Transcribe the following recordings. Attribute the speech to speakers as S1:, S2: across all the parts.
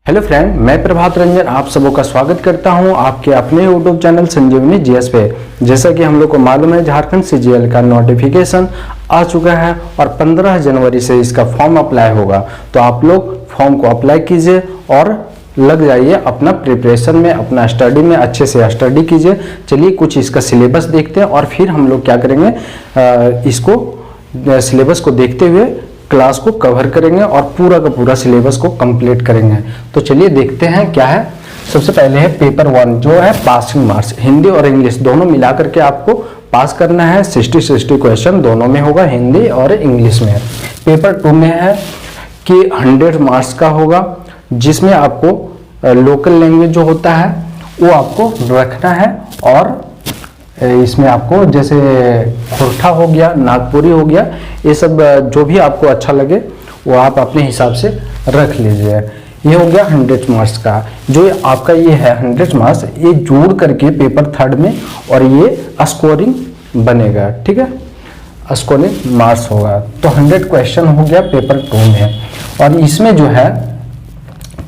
S1: Hello friend, मैं प्रभात रंजन आप सबों का स्वागत करता हूं आपके अपने यूट्यूब चैनल संजीवनी जीएस पे। जैसा कि हम लोग को मालूम है, झारखंड सीजीएल का नोटिफिकेशन आ चुका है और 15 जनवरी से इसका फॉर्म अप्लाई होगा। तो आप लोग फॉर्म को अप्लाई कीजिए और लग जाइए अपना प्रिपरेशन में, अपना स्टडी में अच्छे से स्टडी कीजिए। चलिए कुछ इसका सिलेबस देखते हैं और फिर हम लोग क्या करेंगे, इसको सिलेबस को देखते हुए क्लास को कवर करेंगे और पूरा का पूरा सिलेबस को कंप्लीट करेंगे। तो चलिए देखते हैं क्या है। सबसे पहले है पेपर 1 जो है पासिंग मार्क्स, हिंदी और इंग्लिश दोनों मिला करके आपको पास करना है। 60 क्वेश्चन दोनों में होगा, हिंदी और इंग्लिश में। पेपर 2 में है कि 100 मार्क्स का होगा, जिसमें आपको लोकल लैंग्वेज जो होता है वो आपको रखना है और इसमें आपको जैसे खोरठा हो गया, नागपुरी हो गया, ये सब जो भी आपको अच्छा लगे वो आप अपने हिसाब से रख लीजिए। ये हो गया 100 मार्क्स का। जो आपका ये है 100 मार्क्स, ये जोड़ करके पेपर 3 में और ये स्कोरिंग बनेगा, ठीक है, स्कोरिंग मार्क्स होगा। तो 100 क्वेश्चन हो गया पेपर 2 में। और इसमें जो है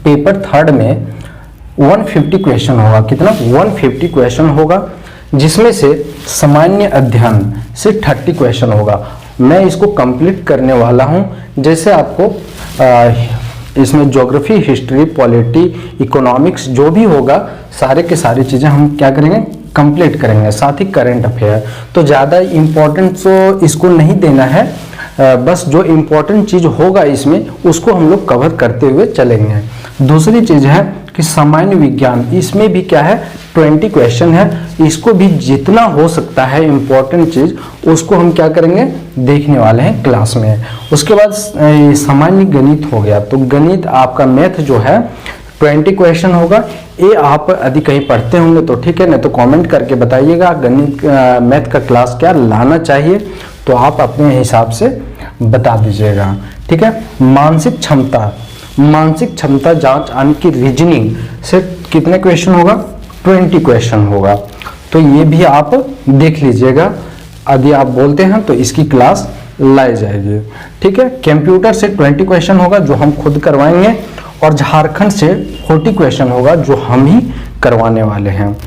S1: पेपर 3 में 150 क्वेश्चन होगा। कितना? 150 क्वेश्चन होगा, जिसमें से सामान्य अध्ययन से 30 क्वेश्चन होगा। मैं इसको कंप्लीट करने वाला हूं। जैसे आपको इसमें ज्योग्राफी, हिस्ट्री, पॉलिटी, इकोनॉमिक्स जो भी होगा, सारे के सारी चीज़ें हम क्या करेंगे, कंप्लीट करेंगे। साथ ही करंट अफेयर। तो ज़्यादा इम्पोर्टेंस तो इसको नहीं देना है, बस जो इम्पोर्टेंट चीज़ होगा इसमें उसको हम लोग कवर करते हुए चलेंगे। दूसरी चीज़ है कि सामान्य विज्ञान, इसमें भी क्या है 20 क्वेश्चन है। इसको भी जितना हो सकता है इम्पोर्टेंट चीज़ उसको हम क्या करेंगे, देखने वाले हैं क्लास में। उसके बाद सामान्य गणित हो गया। तो गणित आपका मैथ जो है 20 क्वेश्चन होगा। ये आप यदि कहीं पढ़ते होंगे तो ठीक है, नहीं तो कमेंट करके बताइएगा गणित मैथ का क्लास क्या लाना चाहिए, तो आप अपने हिसाब से बता दीजिएगा, ठीक है। मानसिक क्षमता जांच यानी कि रीजनिंग से कितने क्वेश्चन होगा, 20 क्वेश्चन होगा। तो ये भी आप देख लीजिएगा, यदि आप बोलते हैं तो इसकी क्लास लाई जाएगी, ठीक है। कंप्यूटर से 20 क्वेश्चन होगा जो हम खुद करवाएंगे, और झारखंड से 40 क्वेश्चन होगा जो हम ही करवाने वाले हैं।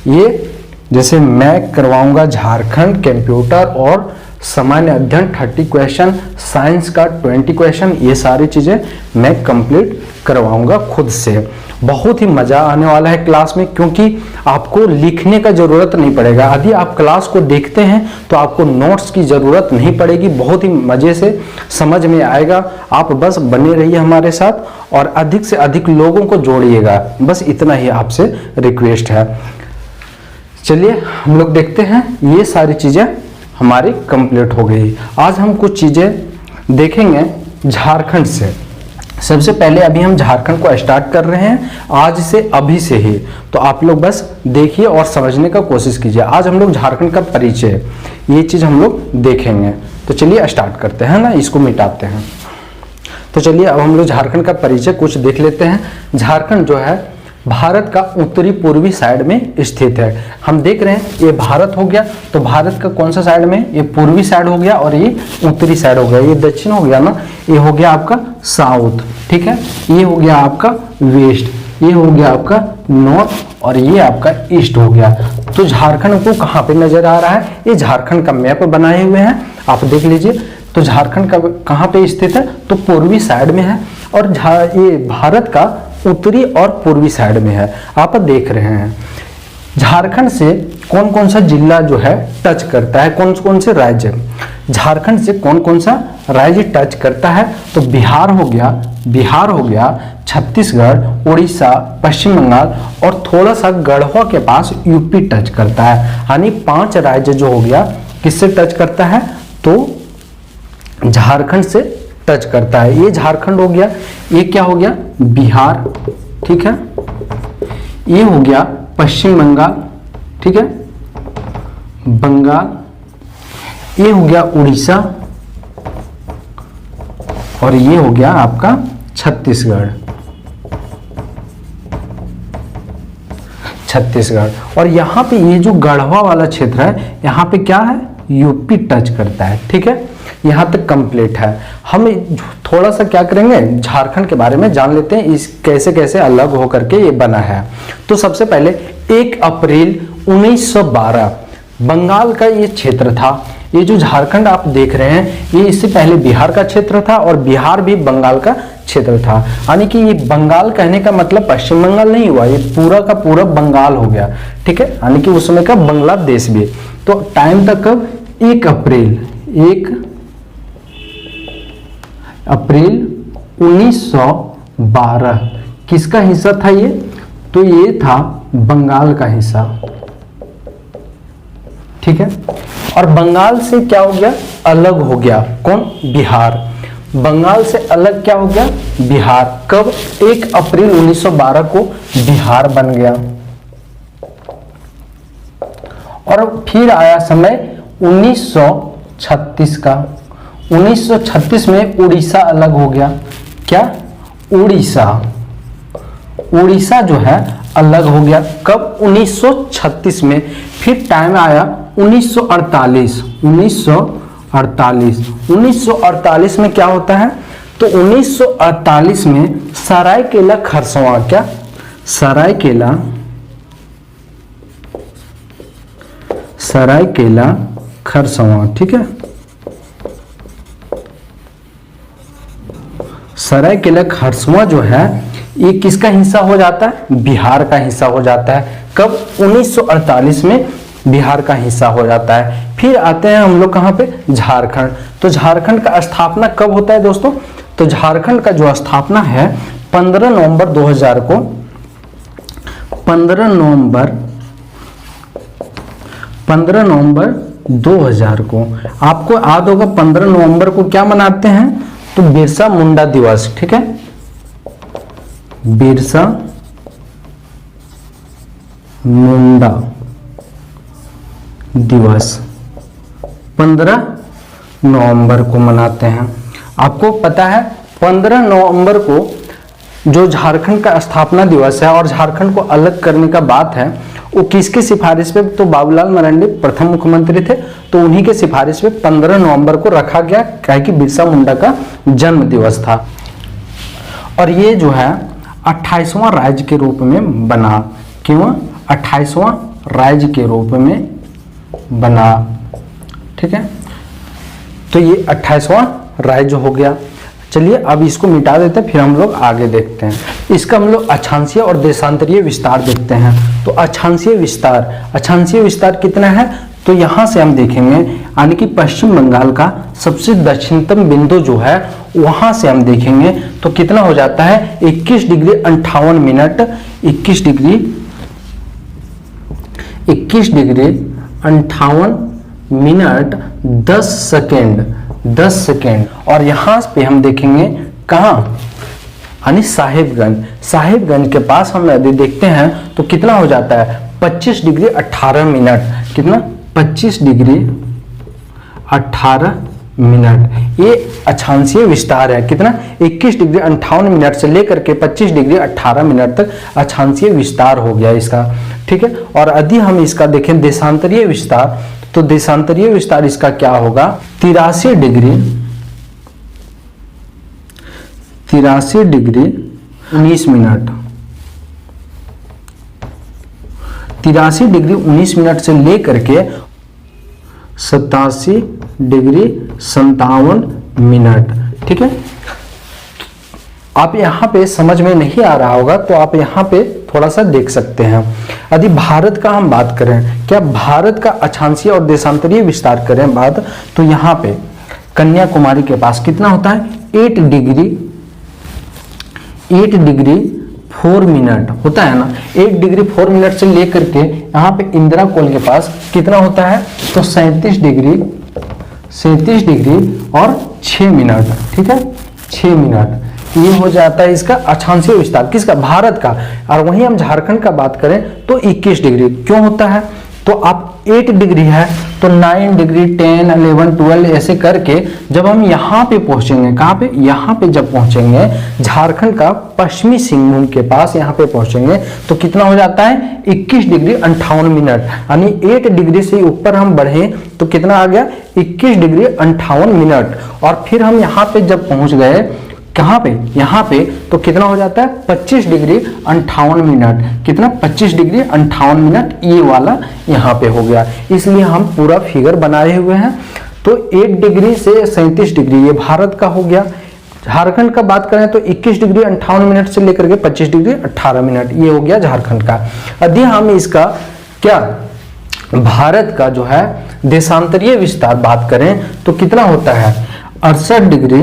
S1: ये जैसे मैं करवाऊंगा झारखंड कंप्यूटर और सामान्य अध्ययन 30 क्वेश्चन, साइंस का 20 क्वेश्चन, ये सारी चीज़ें मैं कंप्लीट करवाऊंगा खुद से। बहुत ही मज़ा आने वाला है क्लास में, क्योंकि आपको लिखने का ज़रूरत नहीं पड़ेगा। यदि आप क्लास को देखते हैं तो आपको नोट्स की ज़रूरत नहीं पड़ेगी, बहुत ही मज़े से समझ में आएगा। आप बस बने रहिए हमारे साथ और अधिक से अधिक लोगों को जोड़िएगा, बस इतना ही आपसे रिक्वेस्ट है। चलिए हम लोग देखते हैं। ये सारी चीज़ें हमारी कंप्लीट हो गई। आज हम कुछ चीज़ें देखेंगे झारखंड से। सबसे पहले अभी हम झारखंड को स्टार्ट कर रहे हैं, आज से, अभी से ही। तो आप लोग बस देखिए और समझने का कोशिश कीजिए। आज हम लोग झारखंड का परिचय, ये चीज़ हम लोग देखेंगे। तो चलिए स्टार्ट करते हैं ना, इसको मिटाते हैं। तो चलिए अब हम लोग झारखंड का परिचय कुछ देख लेते हैं। झारखंड जो है भारत का उत्तरी पूर्वी साइड में स्थित है। हम देख रहे हैं ये भारत हो गया, तो भारत का कौन सा साइड में, ये पूर्वी साइड हो गया और ये उत्तरी साइड हो गया। ये दक्षिण हो गया ना, ये हो गया आपका साउथ, ठीक है। ये हो गया आपका वेस्ट, ये हो गया आपका नॉर्थ और ये आपका ईस्ट हो गया। तो झारखंड को कहाँ पे नजर आ रहा है, ये झारखंड का मैप बनाए हुए हैं, आप देख लीजिए। तो झारखंड का कहाँ पे स्थित है, तो पूर्वी साइड में है, और ये भारत का उत्तरी और पूर्वी साइड में है, आप देख रहे हैं। झारखंड से कौन कौन सा जिला जो है टच करता है, कौन कौन से राज्य, झारखंड से कौन कौन सा राज्य टच करता है, तो बिहार हो गया, छत्तीसगढ़, उड़ीसा, पश्चिम बंगाल और थोड़ा सा गढ़वा के पास यूपी टच करता है। यानी 5 राज्य जो हो गया किससे टच करता है, तो झारखंड से टच करता है। ये झारखंड हो गया, ये क्या हो गया, बिहार, ठीक है। ये हो गया पश्चिम बंगाल, ठीक है, बंगाल। ये हो गया उड़ीसा और ये हो गया आपका छत्तीसगढ़। और यहाँ पे ये जो गढ़वा वाला क्षेत्र है, यहाँ पे क्या है, यूपी टच करता है, ठीक है। यहाँ तक कंप्लीट है। हम थोड़ा सा क्या करेंगे, झारखंड के बारे में जान लेते हैं, इस कैसे कैसे अलग होकर के ये बना है। तो सबसे पहले 1 अप्रैल 1912 बंगाल का ये क्षेत्र था। ये जो झारखंड आप देख रहे हैं ये इससे पहले बिहार का क्षेत्र था और बिहार भी बंगाल का क्षेत्र था। यानी कि ये बंगाल कहने का मतलब पश्चिम बंगाल नहीं हुआ, ये पूरा का पूरा बंगाल हो गया, ठीक है। यानी कि उस समय का बांग्लादेश भी। तो टाइम तक कब, 1 अप्रैल 1912 किसका हिस्सा था ये, तो ये था बंगाल का हिस्सा, ठीक है। और बंगाल से क्या हो गया, अलग हो गया, कौन, बिहार। बंगाल से अलग क्या हो गया, बिहार। कब, 1 अप्रैल 1912 को बिहार बन गया। और फिर आया समय 1936 का। 1936 में उड़ीसा अलग हो गया। क्या, उड़ीसा जो है अलग हो गया। कब, 1936 में। फिर टाइम आया 1948। 1948 में क्या होता है, तो 1948 में सरायकेला खरसावां, क्या, सरायकेला खरसावां, ठीक है। सरायकेला खरसावां जो है ये किसका हिस्सा हो जाता है, बिहार का हिस्सा हो जाता है। कब, 1948 में बिहार का हिस्सा हो जाता है। फिर आते हैं हम लोग कहां पे, झारखंड। तो झारखंड का स्थापना कब होता है दोस्तों, तो झारखंड का जो स्थापना है 15 नवंबर 2000 को, 15 नवंबर 2000 को। आपको याद होगा 15 नवंबर को क्या मनाते हैं, तो बिरसा मुंडा दिवस, ठीक है। बिरसा मुंडा दिवस 15 नवंबर को मनाते हैं। आपको पता है 15 नवंबर को जो झारखंड का स्थापना दिवस है और झारखंड को अलग करने का बात है, वो किसके सिफारिश पे, तो बाबूलाल मरांडी प्रथम मुख्यमंत्री थे, तो उन्हीं के सिफारिश पे 15 नवंबर को रखा गया, क्या कि बिरसा मुंडा का जन्म दिवस था। और ये जो है 28वां राज्य के रूप में बना। क्यों, 28वां राज्य के रूप में बना, ठीक है। तो ये 28वां राज्य हो गया। चलिए अब इसको मिटा देते हैं, फिर हम लोग आगे देखते हैं। इसका हम लोग अक्षांशीय और देशांतरीय विस्तार देखते हैं। तो अक्षांशीय विस्तार कितना है, तो यहां से हम देखेंगे, यानी कि पश्चिम बंगाल का सबसे दक्षिणतम बिंदु जो है वहां से हम देखेंगे तो कितना हो जाता है, 21 degree 58 minute, 21 degree 58 minute 10 second. और यहां पे हम देखेंगे कहां, यानी साहिबगंज के पास हम यदि देखते हैं तो कितना हो जाता है, 25 डिग्री 18 मिनट। कितना, 25 डिग्री 18 मिनट। ये अक्षांशीय विस्तार है। कितना, 21 डिग्री 58 मिनट से लेकर के 25 डिग्री 18 मिनट तक अक्षांशीय विस्तार हो गया इसका, ठीक है। और यदि हम इसका देखें देशांतरीय विस्तार, तो देशांतरीय विस्तार इसका क्या होगा, 83 डिग्री 19 मिनट, 83 डिग्री 19 मिनट से लेकर के 87 डिग्री 57 मिनट, ठीक है। आप यहाँ पे समझ में नहीं आ रहा होगा तो आप यहाँ पे थोड़ा सा देख सकते हैं। यदि भारत का हम बात करें, क्या भारत का अक्षांशीय और देशांतरीय विस्तार करें बात, तो यहाँ पे कन्याकुमारी के पास कितना होता है, 8 डिग्री 4 मिनट होता है ना। 8 डिग्री 4 मिनट से लेकर के यहाँ पे इंदिरा कोल के पास कितना होता है, तो 37 डिग्री और 6 मिनट, ठीक है, 6 मिनट। ये हो जाता है इसका अक्षांशीय विस्तार, किसका, भारत का। और वहीं हम झारखंड का बात करें तो 21 डिग्री। क्यों होता है, तो आप 8 डिग्री है तो 9 डिग्री 10 11 12 ऐसे करके जब हम यहाँ पे पहुंचेंगे, कहाँ पे, यहाँ पे जब पहुंचेंगे झारखंड का पश्चिमी सिंहभूम के पास, यहाँ पे पहुंचेंगे तो कितना हो जाता है 21 डिग्री 58 मिनट, यानी 8 डिग्री से ऊपर हम बढ़े तो कितना आ गया 21 डिग्री 58 मिनट। और फिर हम यहाँ पे जब पहुंच गए, कहाँ पे, यहाँ पे, तो कितना हो जाता है 25 डिग्री 58 मिनट, कितना 25 डिग्री 58 मिनट, ये वाला यहाँ पे हो गया। इसलिए हम पूरा फिगर बनाए हुए हैं। तो 8 डिग्री से 37 डिग्री ये भारत का हो गया। झारखंड का बात करें तो 21 डिग्री 58 मिनट से लेकर के 25 डिग्री 18 मिनट ये हो गया झारखंड का। यदि हम इसका क्या भारत का जो है देशांतरीय विस्तार बात करें तो कितना होता है 68 डिग्री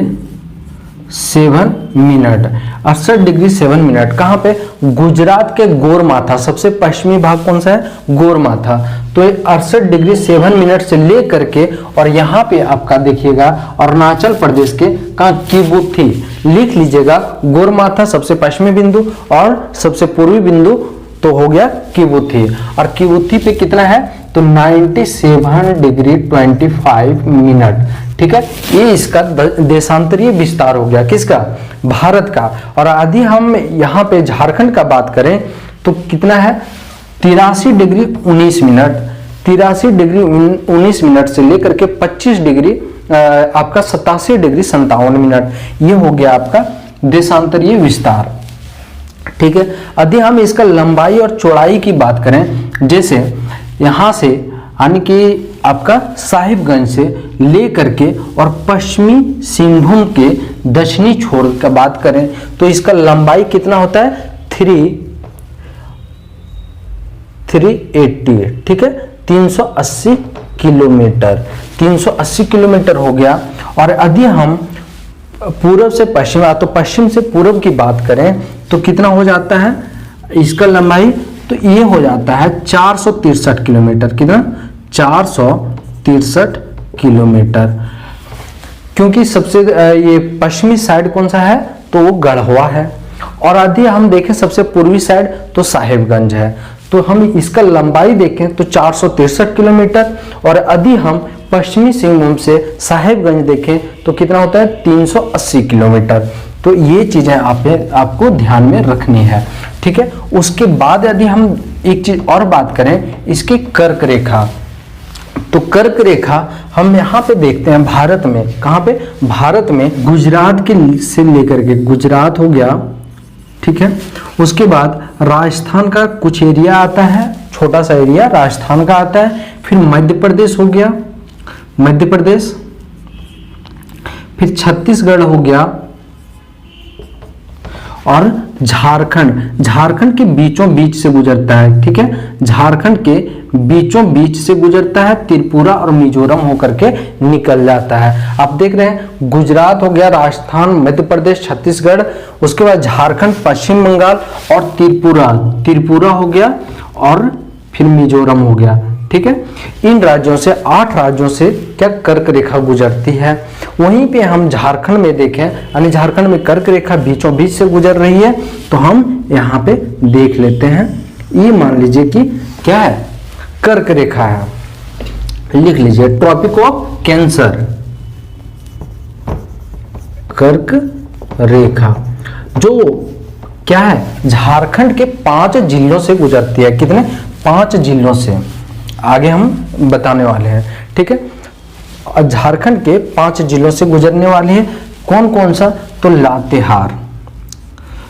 S1: 7 मिनट, 68 डिग्री 7 मिनट। कहाँ पे, गुजरात के गोरमाथा, सबसे पश्चिमी भाग कौन सा है, गोरमाथा। तो 68 डिग्री 7 मिनट से ले करके और यहाँ पे आपका देखिएगा अरुणाचल प्रदेश के कहाँ किबुथी, लिख लीजिएगा गोरमाथा सबसे पश्चिमी बिंदु और सबसे पूर्वी बिंदु तो हो गया किबुथी। और किबुथी पे कितना है तो 97 डिग्री 25 मिनट, ठीक है। ये इसका देशांतरीय विस्तार हो गया, किसका, भारत का। और यदि हम यहाँ पे झारखंड का बात करें तो कितना है 83 डिग्री 19 मिनट, 83 डिग्री 19 मिनट से लेकर के 25 डिग्री आपका 87 डिग्री 57 मिनट, ये हो गया आपका देशांतरीय विस्तार, ठीक है। यदि हम इसका लंबाई और चौड़ाई की बात करें, जैसे यहाँ से यानी कि आपका साहिबगंज से ले करके और पश्चिमी सिंहभूम के दक्षिणी छोर का बात करें तो इसका लंबाई कितना होता है 380, ठीक है, 380 किलोमीटर, 380 किलोमीटर हो गया। और यदि हम पूर्व से पश्चिम तो पश्चिम से पूर्व की बात करें तो कितना हो जाता है इसका लंबाई, तो ये हो जाता है 463 किलोमीटर, कितना 463 किलोमीटर, क्योंकि सबसे ये पश्चिमी साइड कौन सा है तो वो गढ़वा है। और यदि हम देखें सबसे पूर्वी साइड तो साहिबगंज है। तो हम इसका लंबाई देखें तो 463 किलोमीटर, और यदि हम पश्चिमी सिंहभूम से साहिबगंज देखें तो कितना होता है 380 किलोमीटर। तो ये चीजें आपको ध्यान में रखनी है, ठीक है। उसके बाद यदि हम एक चीज और बात करें इसकी कर्क रेखा, तो कर्क रेखा हम यहाँ पे देखते हैं भारत में, कहाँ पे, भारत में गुजरात के से लेकर के गुजरात हो गया, ठीक है। उसके बाद राजस्थान का कुछ एरिया आता है, छोटा सा एरिया राजस्थान का आता है, फिर मध्य प्रदेश हो गया, मध्य प्रदेश, फिर छत्तीसगढ़ हो गया, और झारखंड, झारखंड के बीचों बीच से गुजरता है, ठीक है, झारखंड के बीचों बीच से गुजरता है, त्रिपुरा और मिजोरम होकर के निकल जाता है। आप देख रहे हैं गुजरात हो गया, राजस्थान, मध्य प्रदेश, छत्तीसगढ़, उसके बाद झारखंड, पश्चिम बंगाल और त्रिपुरा हो गया, और फिर मिजोरम हो गया, ठीक है। इन राज्यों से 8 राज्यों से क्या कर्क रेखा गुजरती है। वहीं पे हम झारखंड में देखें, यानी झारखंड में कर्क रेखा बीचों बीच से गुजर रही है, तो हम यहाँ पे देख लेते हैं। ये मान लीजिए कि क्या है, कर्क रेखा है, लिख लीजिए ट्रॉपिक ऑफ कैंसर, कर्क रेखा, जो क्या है झारखंड के 5 जिलों से गुजरती है। कितने, 5 जिलों से, आगे हम बताने वाले हैं, ठीक है। और झारखंड के 5 जिलों से गुजरने वाली है, कौन कौन सा, तो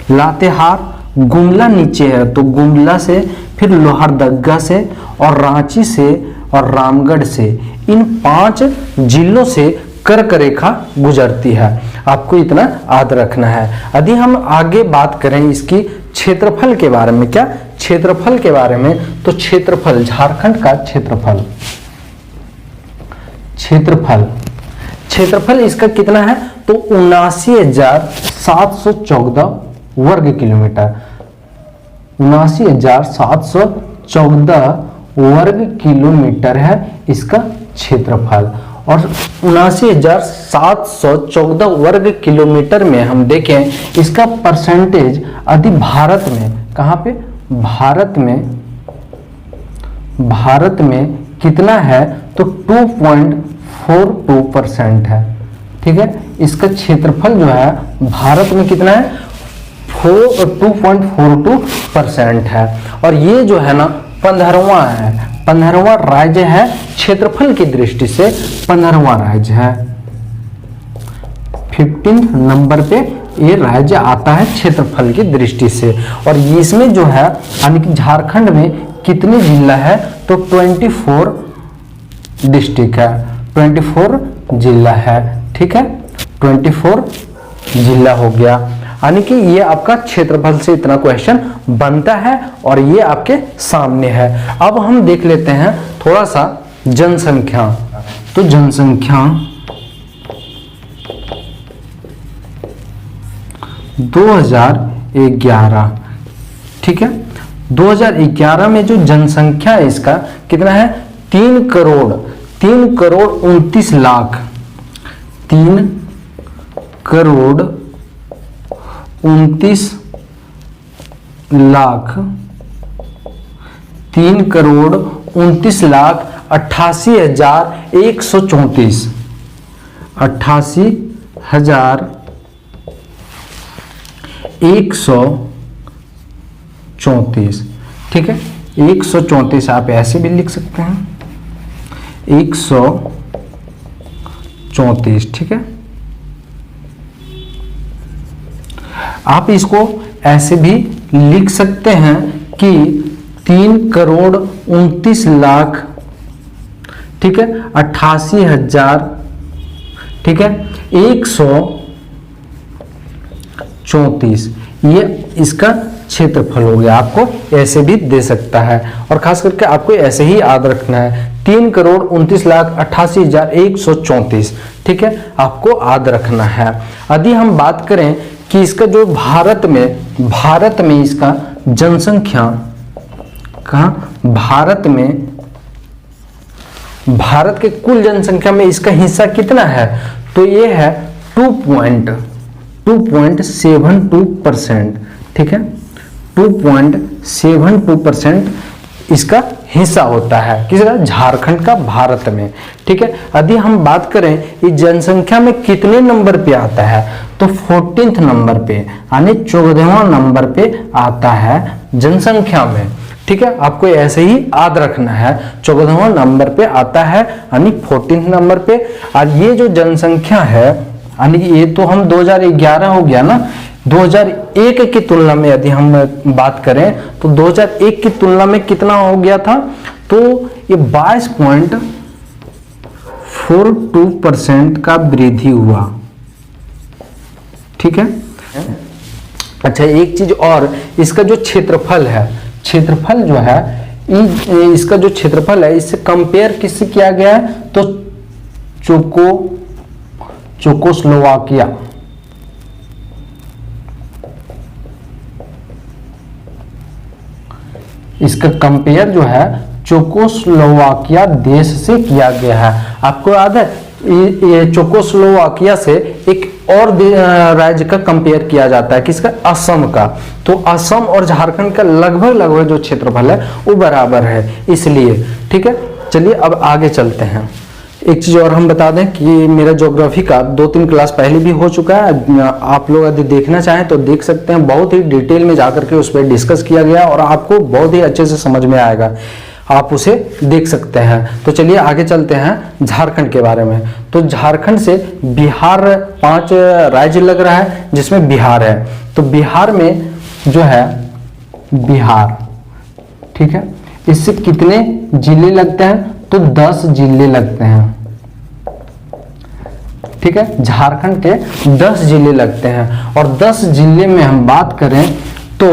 S1: लातेहार, गुमला नीचे है तो गुमला से, फिर लोहरदगा से और रांची से और रामगढ़ से, इन 5 जिलों से कर्क रेखा गुजरती है। आपको इतना याद रखना है। यदि हम आगे बात करें इसकी क्षेत्रफल के बारे में, क्या क्षेत्रफल के बारे में, तो क्षेत्रफल, झारखंड का क्षेत्रफल इसका कितना है तो 79,714 वर्ग किलोमीटर, 79,714 वर्ग किलोमीटर है इसका क्षेत्रफल। और 79,714 वर्ग किलोमीटर में हम देखें इसका परसेंटेज यदि भारत में, कहाँ पे, भारत में भारत में कितना है, तो 2.42% है। ठीक है, इसका क्षेत्रफल जो है भारत में कितना है, 2.42% है। और ये जो है ना 15वां है, 15वां राज्य है क्षेत्रफल की दृष्टि से, 15वां राज्य है। 15 नंबर पे ये राज्य आता है क्षेत्रफल की दृष्टि से। और इसमें जो है यानी कि झारखंड में कितने जिला है, तो 24 डिस्ट्रिक्ट है, 24 जिला है। ठीक है, 24 जिला हो गया। यानी कि ये आपका क्षेत्रफल से इतना क्वेश्चन बनता है और ये आपके सामने है। अब हम देख लेते हैं थोड़ा सा जनसंख्या। तो जनसंख्या 2011, ठीक है, 2011 में जो जनसंख्या है इसका कितना है, 3 करोड़ 29 लाख, 3 करोड़ 29 लाख, 3 करोड़ 29 लाख 88,134, 88,134। ठीक है, 134 आप ऐसे भी लिख सकते हैं, 134। ठीक है, आप इसको ऐसे भी लिख सकते हैं कि 3 करोड़ 29 लाख, ठीक है, 88,000, ठीक है, 134। ये इसका क्षेत्रफल हो गया। आपको ऐसे भी दे सकता है और खास करके आपको ऐसे ही याद रखना है, 3 करोड़ 29 लाख 88,134। ठीक है, आपको याद रखना है। यदि हम बात करें कि इसका जो भारत में इसका जनसंख्या का, भारत के कुल जनसंख्या में इसका हिस्सा कितना है, तो ये है 2.72%। ठीक है, 2.72% इसका हिस्सा होता है किसका, झारखंड का भारत में। ठीक है, यदि हम बात करें इस जनसंख्या में कितने नंबर पे आता है, तो 14th नंबर पे, यानी 14वां नंबर पे आता है जनसंख्या में। ठीक है, आपको ऐसे ही याद रखना है, 14वां नंबर पे आता है यानी 14th नंबर पे। और ये जो जनसंख्या है यानी ये तो हम 2011 हो गया ना, 2001 की तुलना में यदि हम बात करें तो 2001 की तुलना में कितना हो गया था, तो ये 22.42% का वृद्धि हुआ। ठीक है, अच्छा एक चीज और, इसका जो क्षेत्रफल है, क्षेत्रफल जो है इसका जो क्षेत्रफल है इससे कंपेयर किससे किया गया है, तो चेकोस्लोवाकिया, इसका कंपेयर जो है चेकोस्लोवाकिया देश से किया गया है। आपको याद है ये चेकोस्लोवाकिया से एक और राज्य का कंपेयर किया जाता है, किसका, असम का। तो असम और झारखंड का लगभग जो क्षेत्रफल है वो बराबर है, इसलिए। ठीक है, चलिए अब आगे चलते हैं। एक चीज और हम बता दें कि मेरा ज्योग्राफी का 2-3 क्लास पहले भी हो चुका है, आप लोग यदि देखना चाहें तो देख सकते हैं। बहुत ही डिटेल में जाकर के उस पर डिस्कस किया गया और आपको बहुत ही अच्छे से समझ में आएगा, आप उसे देख सकते हैं। तो चलिए आगे चलते हैं झारखंड के बारे में। तो झारखंड से बिहार 5 राज्य लग रहा है जिसमें बिहार है। तो बिहार में जो है बिहार, ठीक है, इससे कितने जिले लगते हैं, तो 10 जिले लगते हैं। ठीक है, झारखंड के 10 जिले लगते हैं। और 10 जिले में हम बात करें तो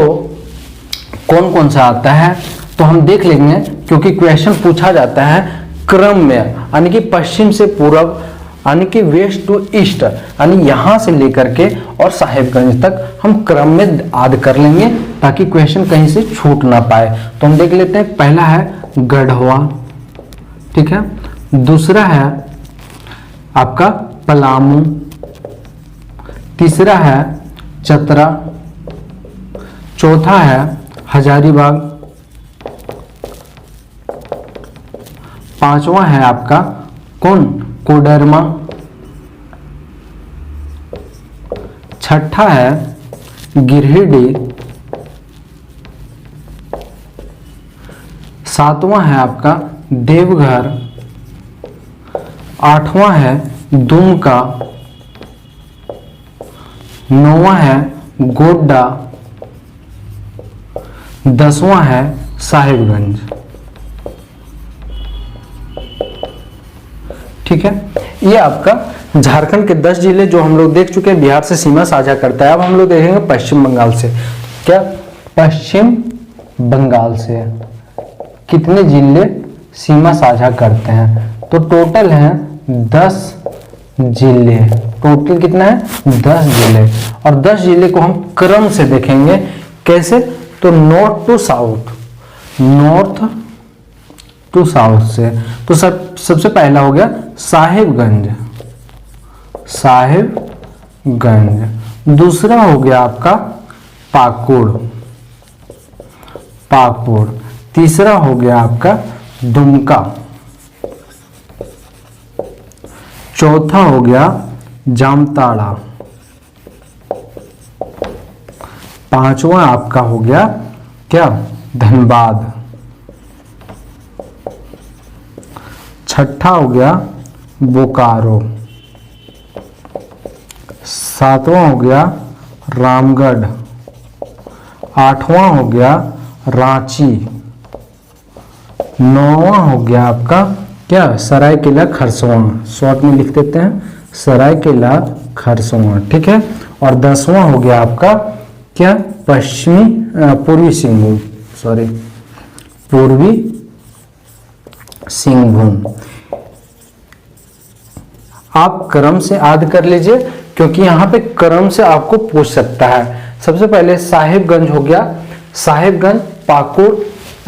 S1: कौन कौन सा आता है, तो हम देख लेंगे, क्योंकि क्वेश्चन पूछा जाता है क्रम में, यानी कि पश्चिम से पूर्व, यानी कि वेस्ट टू ईस्ट, यानी यहां से लेकर के और साहेबगंज तक हम क्रम में याद कर लेंगे ताकि क्वेश्चन कहीं से छूट ना पाए। तो हम देख लेते हैं, पहला है गढ़वा, ठीक है, दूसरा है आपका पलामू, तीसरा है चतरा, चौथा है हजारीबाग, 5वां है आपका कौन, कोडरमा। 6ठा है गिरिडीह। 7वां है आपका देवघर। 8वां है दुमका। 9वां है गोड्डा। 10वां है साहिबगंज। ठीक है, ये आपका झारखंड के 10 जिले जो हम लोग देख चुके हैं, बिहार से सीमा साझा करता है। अब हम लोग देखेंगे पश्चिम बंगाल से। क्या पश्चिम बंगाल से कितने जिले सीमा साझा करते हैं? तो टोटल है 10 जिले। टोटल कितना है? 10 जिले। और 10 जिले को हम क्रम से देखेंगे। कैसे? तो north to south, north to south से। तो सबसे पहला हो गया साहिबगंज, साहिबगंज। दूसरा हो गया आपका पाकुड़, पाकुड़। तीसरा हो गया आपका दुमका। चौथा हो गया जामताड़ा। 5वां आपका हो गया क्या? धनबाद। 6ठा हो गया बोकारो। 7वां हो गया रामगढ़। 8वां हो गया रांची। 9वां हो गया आपका क्या? सरायकेला खरसावां। शॉर्ट में लिख देते हैं सरायकेला खरसावां। ठीक है। और 10वां हो गया आपका क्या? पूर्वी सिंहभूम, सॉरी पूर्वी सिंहभूम। आप क्रम से याद कर लीजिए, क्योंकि यहाँ पे क्रम से आपको पूछ सकता है। सबसे पहले साहिबगंज हो गया, साहिबगंज, पाकुड़।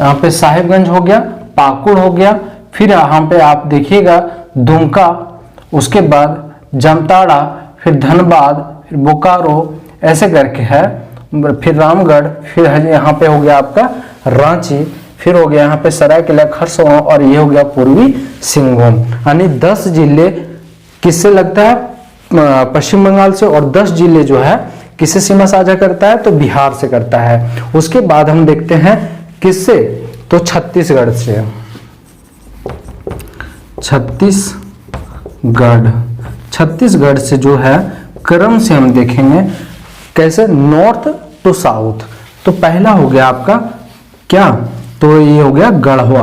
S1: यहाँ पे साहिबगंज हो गया, पाकुड़ हो गया। फिर यहाँ पे आप देखिएगा दुमका, उसके बाद जामताड़ा, फिर धनबाद, फिर बोकारो, ऐसे करके है। फिर रामगढ़, फिर यहाँ पे हो गया आपका रांची, फिर हो गया यहाँ पे सरायकेला खरसावां, और ये हो गया पूर्वी सिंहभूम। यानी 10 जिले किससे लगता है? पश्चिम बंगाल से। और 10 जिले जो है किससे सीमा साझा करता है? तो बिहार से करता है। उसके बाद हम देखते हैं किससे? तो छत्तीसगढ़ से। छत्तीसगढ़, छत्तीसगढ़ से जो है क्रम से हम देखेंगे। कैसे? North to south. तो पहला हो गया आपका क्या? तो ये हो गया गढ़वा,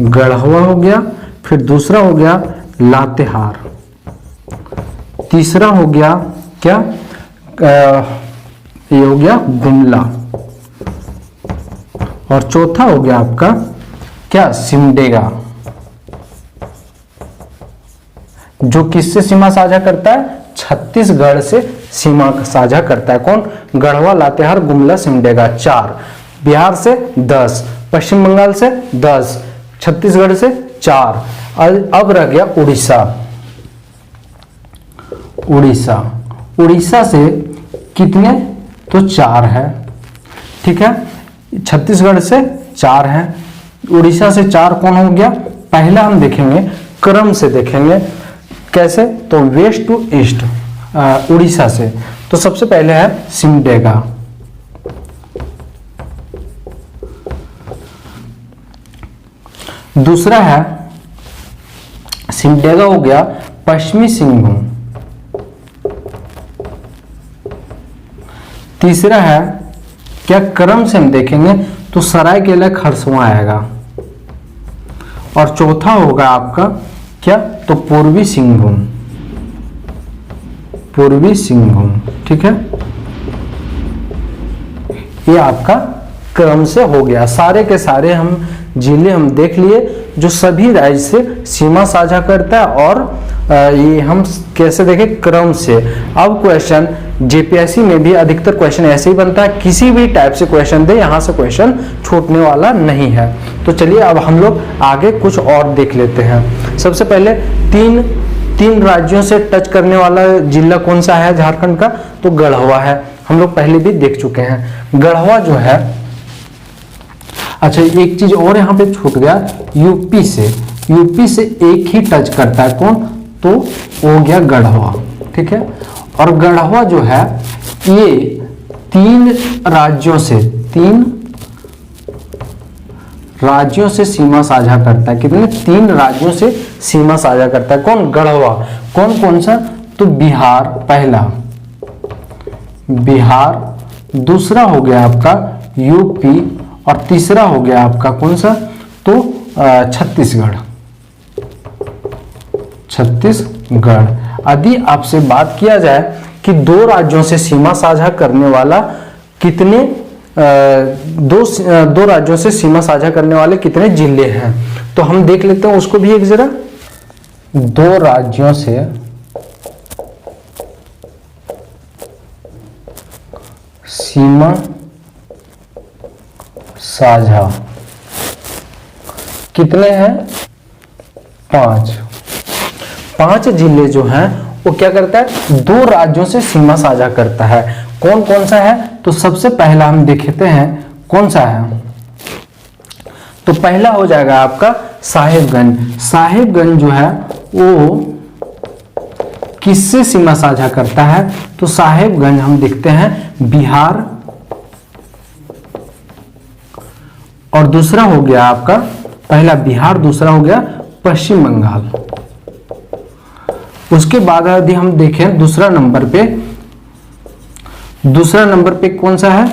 S1: गढ़वा हो गया। फिर दूसरा हो गया लातेहार। तीसरा हो गया क्या? ये हो गया गुमला। और चौथा हो गया आपका क्या? सिमडेगा, जो किससे सीमा साझा करता है? छत्तीसगढ़ से सीमा साझा करता है। कौन? गढ़वा, लातेहार, गुमला, सिमडेगा। 4। बिहार से 10, पश्चिम बंगाल से 10, छत्तीसगढ़ से 4। अब रह गया उड़ीसा। उड़ीसा, उड़ीसा से कितने? तो 4 है। ठीक है। छत्तीसगढ़ से 4 है, उड़ीसा से 4 कौन हो गया? पहला हम देखेंगे क्रम से देखेंगे। कैसे? तो वेस्ट टू ईस्ट, उड़ीसा से। तो सबसे पहले है सिमडेगा। दूसरा है सिमडेगा हो गया पश्चिमी सिंहभूम। तीसरा है क्या? क्रम से हम देखेंगे तो सरायकेला खरसावां आएगा। और चौथा होगा आपका क्या? तो पूर्वी सिंहभूम, पूर्वी सिंहभूम। ठीक है। ये आपका क्रम से हो गया। सारे के सारे हम जिले हम देख लिए जो सभी राज्य से सीमा साझा करता है। और ये हम कैसे देखें? क्रम से। अब क्वेश्चन जेपीएससी में भी अधिकतर क्वेश्चन ऐसे ही बनता है, किसी भी टाइप से क्वेश्चन दे, यहाँ से क्वेश्चन छूटने वाला नहीं है। तो चलिए अब हम लोग आगे कुछ और देख लेते हैं। सबसे पहले तीन राज्यों से टच करने वाला जिला कौन सा है झारखंड का? तो गढ़वा है। हम लोग पहले भी देख चुके हैं। गढ़वा जो है अच्छा, एक चीज और यहाँ पे छूट गया, यूपी से एक ही टच करता है कौन, तो हो गया गढ़वा। ठीक है, और गढ़वा जो है ये 3 राज्यों से सीमा साझा करता है। कितने? 3 राज्यों से सीमा साझा करता है कौन, गढ़वा। कौन कौन सा, तो बिहार पहला, बिहार, दूसरा हो गया आपका यूपी, और तीसरा हो गया आपका कौन सा, तो छत्तीसगढ़। यदि आपसे बात किया जाए कि 2 राज्यों से सीमा साझा करने वाला कितने दो राज्यों से सीमा साझा करने वाले कितने जिले हैं, तो हम देख लेते हैं उसको भी एक जरा। 2 राज्यों से सीमा साझा कितने हैं, 5 जिले जो हैं वो क्या करता है, 2 राज्यों से सीमा साझा करता है। कौन कौन सा है, तो सबसे पहला हम देखते हैं कौन सा है, तो पहला हो जाएगा आपका साहेबगंज। साहेबगंज जो है वो किससे सीमा साझा करता है, तो साहेबगंज हम देखते हैं बिहार, और दूसरा हो गया आपका, पहला बिहार, दूसरा हो गया पश्चिम बंगाल। उसके बाद यदि हम देखें दूसरा नंबर पे कौन सा है,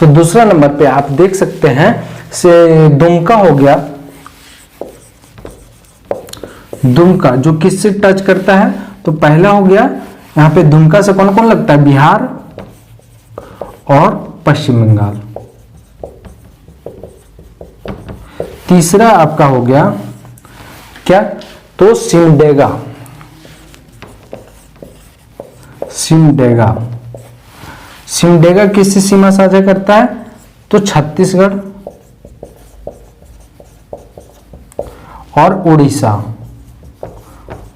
S1: तो दूसरा नंबर पे आप देख सकते हैं से दुमका हो गया। दुमका जो किससे टच करता है, तो पहला हो गया यहां पे दुमका से कौन कौन लगता है, बिहार और पश्चिम बंगाल। तीसरा आपका हो गया क्या, तो सिमडेगा। सिमडेगा किससे सीमा साझा करता है, तो छत्तीसगढ़ और उड़ीसा,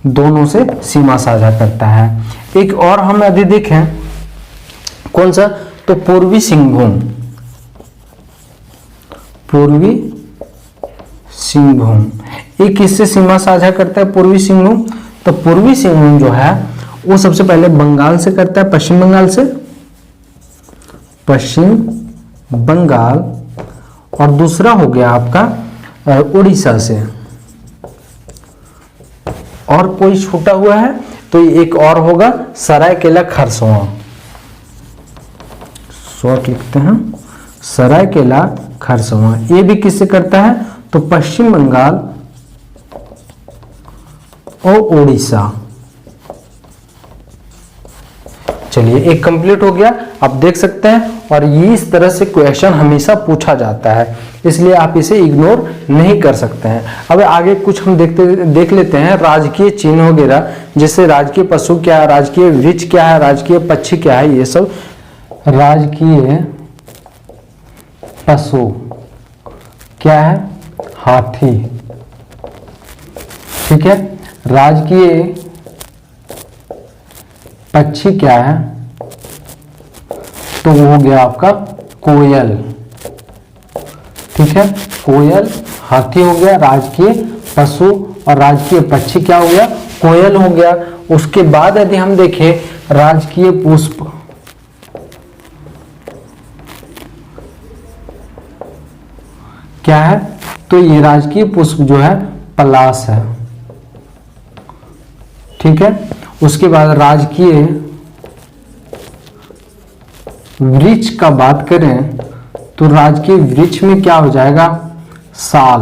S1: दोनों से सीमा साझा करता है। एक और हम यदि देखें कौन सा, तो पूर्वी सिंहभूम। ये किससे सीमा साझा करता है, पूर्वी सिंहभूम, तो पूर्वी सिंहभूम जो है वो सबसे पहले बंगाल से करता है, पश्चिम बंगाल, और दूसरा हो गया आपका उड़ीसा से। और कोई छूटा हुआ है तो एक और होगा सरायकेला खरसवां। शॉर्ट लिखते हैं, सरायकेला खरसवां। ये भी किससे करता है, तो पश्चिम बंगाल और उड़ीसा। चलिए, एक कंप्लीट हो गया, आप देख सकते हैं। और ये इस तरह से क्वेश्चन हमेशा पूछा जाता है, इसलिए आप इसे इग्नोर नहीं कर सकते हैं। अब आगे कुछ हम देख लेते हैं राजकीय चिन्ह वगैरह, जैसे राजकीय पशु क्या है, राजकीय वृक्ष क्या है, राजकीय पक्षी क्या है, ये सब। राजकीय पशु क्या है, हाथी। ठीक है, राजकीय पक्षी क्या है, तो वो हो गया आपका कोयल। ठीक है, कोयल, हाथी हो गया राजकीय पशु, और राजकीय पक्षी क्या हो गया, कोयल हो गया। उसके बाद यदि हम देखें राजकीय पुष्प, क्या है, तो ये राजकीय पुष्प जो है पलाश है। ठीक है, उसके बाद राजकीय वृक्ष का बात करें तो राजकीय वृक्ष में क्या हो जाएगा, साल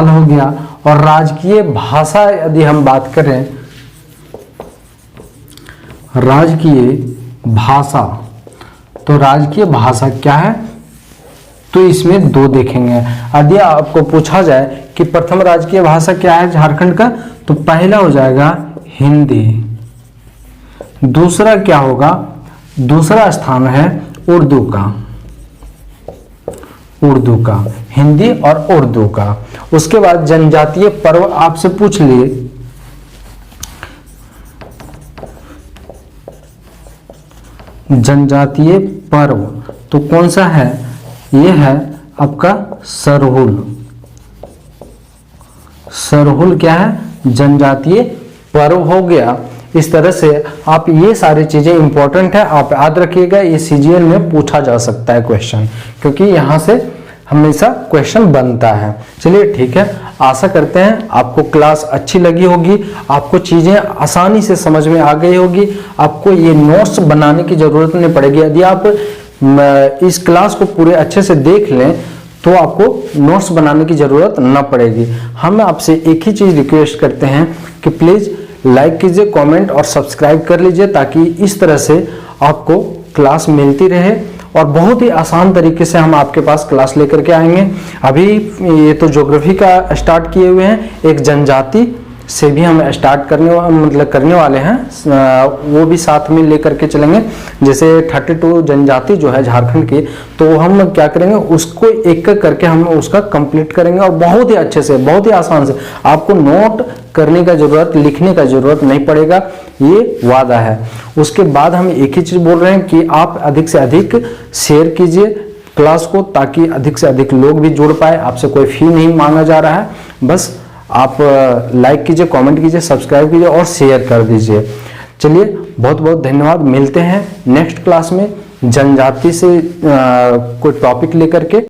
S1: हो गया। और राजकीय भाषा यदि हम बात करें, राजकीय भाषा, तो राजकीय भाषा क्या है, तो इसमें 2 देखेंगे। यदि आपको पूछा जाए कि प्रथम राजकीय भाषा क्या है झारखंड का, तो पहला हो जाएगा हिंदी। दूसरा क्या होगा, दूसरा स्थान है उर्दू का, हिंदी और उर्दू का। उसके बाद जनजातीय पर्व आपसे पूछ लिए, जनजातीय पर्व, तो कौन सा है, ये है आपका सरहुल। सरहुल क्या है, जनजातीय पर्व हो गया। इस तरह से आप ये सारी चीजें इंपॉर्टेंट है, आप याद रखिएगा, ये सीजीएल में पूछा जा सकता है क्वेश्चन, क्योंकि यहाँ से हमेशा क्वेश्चन बनता है। चलिए ठीक है, आशा करते हैं आपको क्लास अच्छी लगी होगी, आपको चीजें आसानी से समझ में आ गई होगी, आपको ये नोट्स बनाने की जरूरत नहीं पड़ेगी। यदि आप इस क्लास को पूरे अच्छे से देख लें तो आपको नोट्स बनाने की जरूरत न पड़ेगी। हम आपसे एक ही चीज रिक्वेस्ट करते हैं कि प्लीज लाइक कीजिए, कमेंट और सब्सक्राइब कर लीजिए, ताकि इस तरह से आपको क्लास मिलती रहे और बहुत ही आसान तरीके से हम आपके पास क्लास लेकर के आएंगे। अभी ये तो ज्योग्राफी का स्टार्ट किए हुए हैं, एक जनजाति से भी हम स्टार्ट करने वाले हैं, वो भी साथ में लेकर के चलेंगे। जैसे 32 जनजाति जो है झारखंड की, तो हम क्या करेंगे, उसको एक एक करके हम उसका कंप्लीट करेंगे और बहुत ही अच्छे से, बहुत ही आसान से, आपको नोट करने का जरूरत, लिखने का जरूरत नहीं पड़ेगा, ये वादा है। उसके बाद हम एक ही चीज बोल रहे हैं कि आप अधिक से अधिक शेयर कीजिए क्लास को, ताकि अधिक से अधिक लोग भी जुड़ पाए। आपसे कोई फी नहीं मांगा जा रहा है, बस आप लाइक कीजिए, कमेंट कीजिए, सब्सक्राइब कीजिए और शेयर कर दीजिए। चलिए बहुत बहुत धन्यवाद, मिलते हैं नेक्स्ट क्लास में जनजाति से कोई टॉपिक लेकर के।